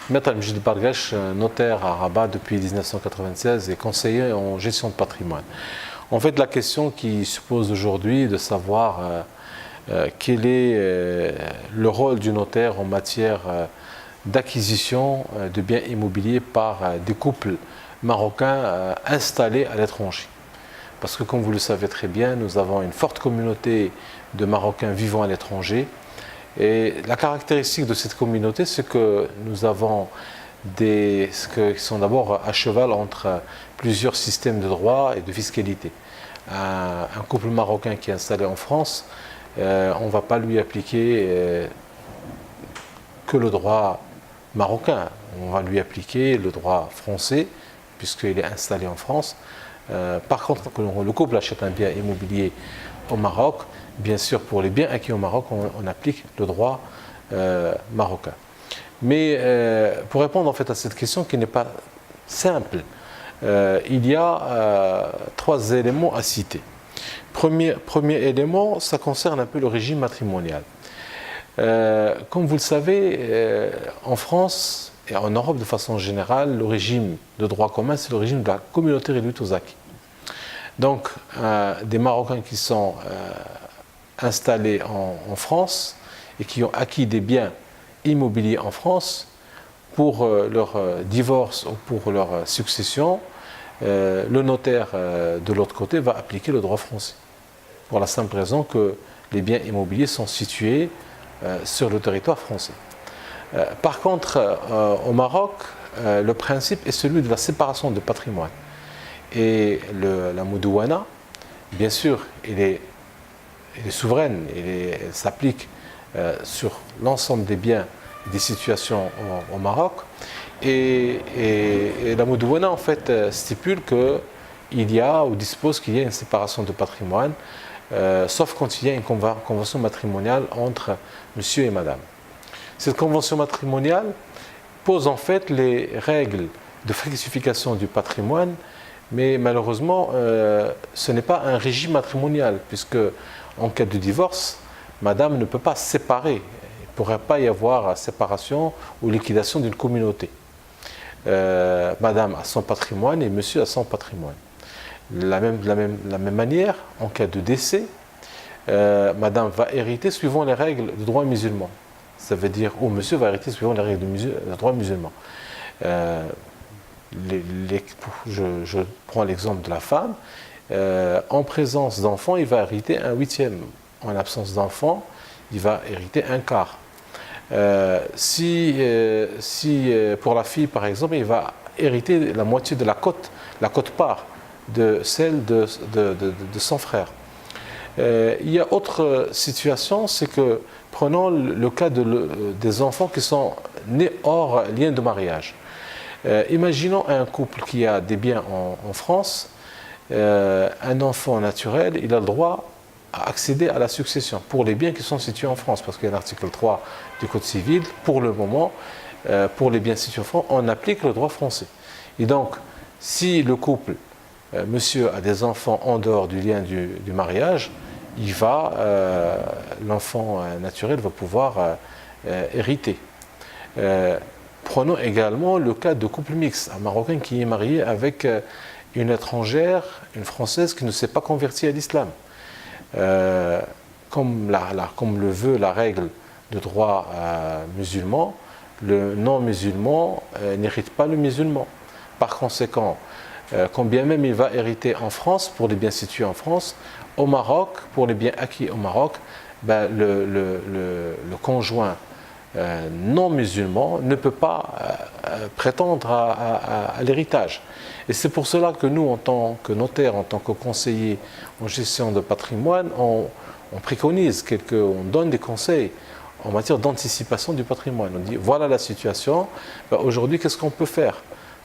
Maître Al-Mejid Bargash, notaire à Rabat depuis 1996 et conseiller en gestion de patrimoine. En fait, la question qui se pose aujourd'hui est de savoir quel est le rôle du notaire en matière d'acquisition de biens immobiliers par des couples marocains installés à l'étranger. Parce que comme vous le savez très bien, nous avons une forte communauté de Marocains vivant à l'étranger. Et la caractéristique de cette communauté, c'est que nous avons qui sont d'abord à cheval entre plusieurs systèmes de droit et de fiscalité. Un couple marocain qui est installé en France, on ne va pas lui appliquer que le droit marocain, on va lui appliquer le droit français, puisqu'il est installé en France. Par contre, quand le couple achète un bien immobilier au Maroc, bien sûr, pour les biens acquis au Maroc, on applique le droit marocain. Mais pour répondre en fait à cette question qui n'est pas simple, il y a trois éléments à citer. Premier élément, ça concerne un peu le régime matrimonial. Comme vous le savez, en France et en Europe de façon générale, le régime de droit commun, c'est le régime de la communauté réduite aux acquis. Donc, des Marocains qui sont installés en France et qui ont acquis des biens immobiliers en France, pour leur divorce ou pour leur succession, le notaire de l'autre côté va appliquer le droit français. Pour la simple raison que les biens immobiliers sont situés sur le territoire français. Par contre, au Maroc, le principe est celui de la séparation de patrimoine. Et la Moudouana, bien sûr, elle est souveraine, elle s'applique sur l'ensemble des biens et des situations au Maroc. Et la Moudouana, en fait, stipule qu'il y a ou dispose qu'il y a une séparation de patrimoine, sauf quand il y a une convention matrimoniale entre monsieur et madame. Cette convention matrimoniale pose en fait les règles de fructification du patrimoine, mais malheureusement, ce n'est pas un régime matrimonial, puisque en cas de divorce, madame ne peut pas séparer. Il ne pourrait pas y avoir séparation ou liquidation d'une communauté. Madame a son patrimoine et monsieur a son patrimoine. De la même manière, en cas de décès, madame va hériter suivant les règles du droit musulman. Ça veut dire, ou monsieur va hériter suivant les règles du droit musulman. Je prends l'exemple de la femme. En présence d'enfants, il va hériter un huitième. En absence d'enfants, il va hériter un quart. Si pour la fille, par exemple, il va hériter la moitié de la quote-part de celle de son frère. Il y a autre situation, c'est que, prenons le cas des enfants qui sont nés hors lien de mariage. Imaginons un couple qui a des biens en France, un enfant naturel, il a le droit à accéder à la succession pour les biens qui sont situés en France, parce qu'il y a l'article 3 du Code civil, pour le moment, pour les biens situés en France, on applique le droit français. Et donc, si le couple, monsieur a des enfants en dehors du lien du mariage, l'enfant naturel va pouvoir hériter. Prenons également le cas de couple mixte, un Marocain qui est marié avec une étrangère, une Française qui ne s'est pas convertie à l'islam. Comme le veut la règle de droit musulman, le non-musulman n'hérite pas le musulman. Par conséquent, quand bien même il va hériter en France, pour les biens situés en France, au Maroc, pour les biens acquis au Maroc, le conjoint non musulman ne peut pas prétendre à l'héritage. Et c'est pour cela que nous, en tant que notaire, en tant que conseiller en gestion de patrimoine, on préconise on donne des conseils en matière d'anticipation du patrimoine. On dit, voilà la situation, aujourd'hui, qu'est-ce qu'on peut faire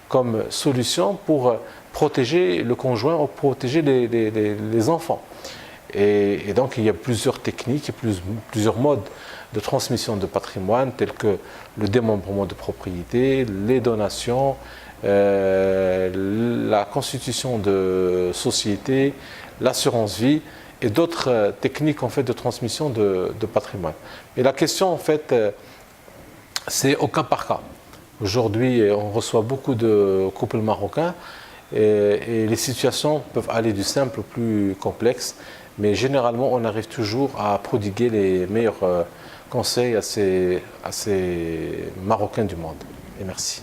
comme solution pour protéger le conjoint ou protéger les enfants. Et donc, il y a plusieurs techniques, plusieurs modes de transmission de patrimoine tels que le démembrement de propriété, les donations, la constitution de sociétés, l'assurance vie et d'autres techniques en fait de transmission de patrimoine. Et la question en fait c'est au cas par cas. Aujourd'hui on reçoit beaucoup de couples marocains et les situations peuvent aller du simple au plus complexe, mais généralement on arrive toujours à prodiguer les meilleurs conseils à ces Marocains du monde. Et merci.